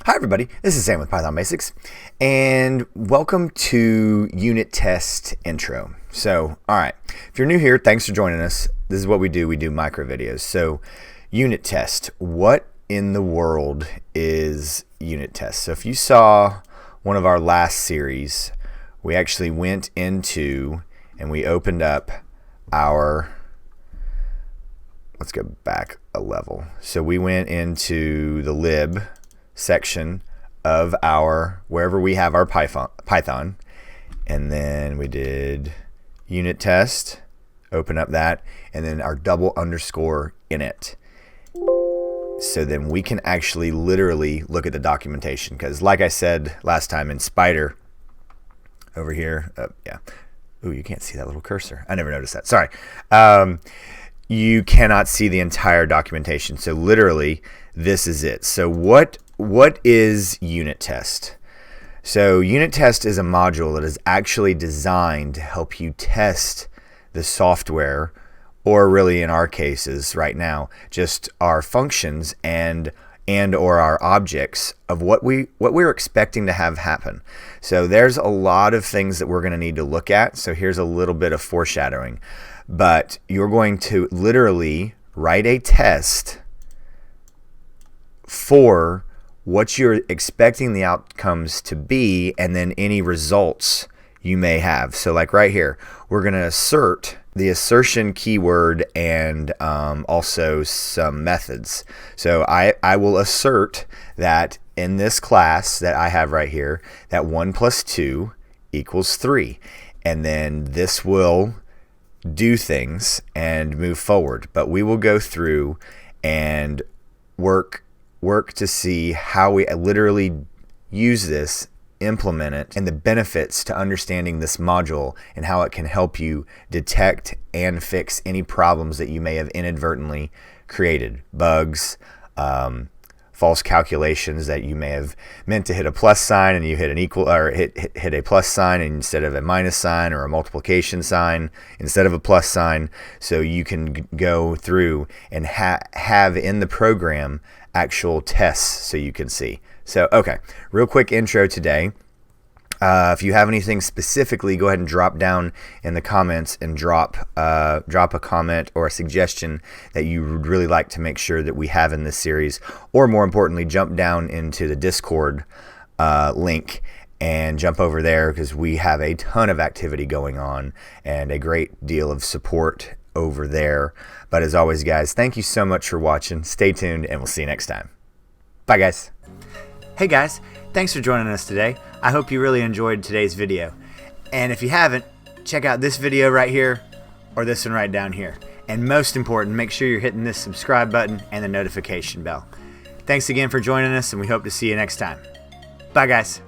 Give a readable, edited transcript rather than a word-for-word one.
Hi everybody, this is Sam with Python Basics, and welcome to Unittest intro. So, alright, if you're new here, thanks for joining us. This is what we do micro videos. So, Unittest, what in the world is Unittest? So if you saw one of our last series, we actually went into and we opened up our, let's go back a level. So we went into the lib section of our, wherever we have our Python, and then we did unit test, open up that, and then our double underscore init. So then we can actually literally look at the documentation, because like I said last time in Spider over here, yeah. Ooh, you can't see that little cursor. I never noticed that. Sorry. You cannot see the entire documentation. So literally, this is it. So what is Unittest? So Unittest is a module that is actually designed to help you test the software, or really in our cases right now, just our functions and or our objects of what we're expecting to have happen. So there's a lot of things that we're going to need to look at. So here's a little bit of foreshadowing. But you're going to literally write a test for what you're expecting the outcomes to be, and then any results you may have. So like right here, we're going to assert the assertion keyword and also some methods. So I will assert that in this class that I have right here, that 1 plus 2 equals 3. And then this will do things and move forward. But we will go through and work to see how we literally use this, implement it, and the benefits to understanding this module and how it can help you detect and fix any problems that you may have inadvertently created. Bugs, false calculations that you may have meant to hit a plus sign and you hit an equal, or hit a plus sign instead of a minus sign, or a multiplication sign instead of a plus sign. So you can go through and have in the program actual tests so you can see. So, okay, real quick intro today. If you have anything specifically, go ahead and drop down in the comments and drop a comment or a suggestion that you would really like to make sure that we have in this series. Or more importantly, jump down into the Discord link and jump over there, because we have a ton of activity going on and a great deal of support over there. But as always, guys, thank you so much for watching. Stay tuned, and we'll see you next time. Bye, guys. Hey guys, thanks for joining us today. I hope you really enjoyed today's video. And if you haven't, check out this video right here or this one right down here. And most important, make sure you're hitting this subscribe button and the notification bell. Thanks again for joining us, and we hope to see you next time. Bye guys.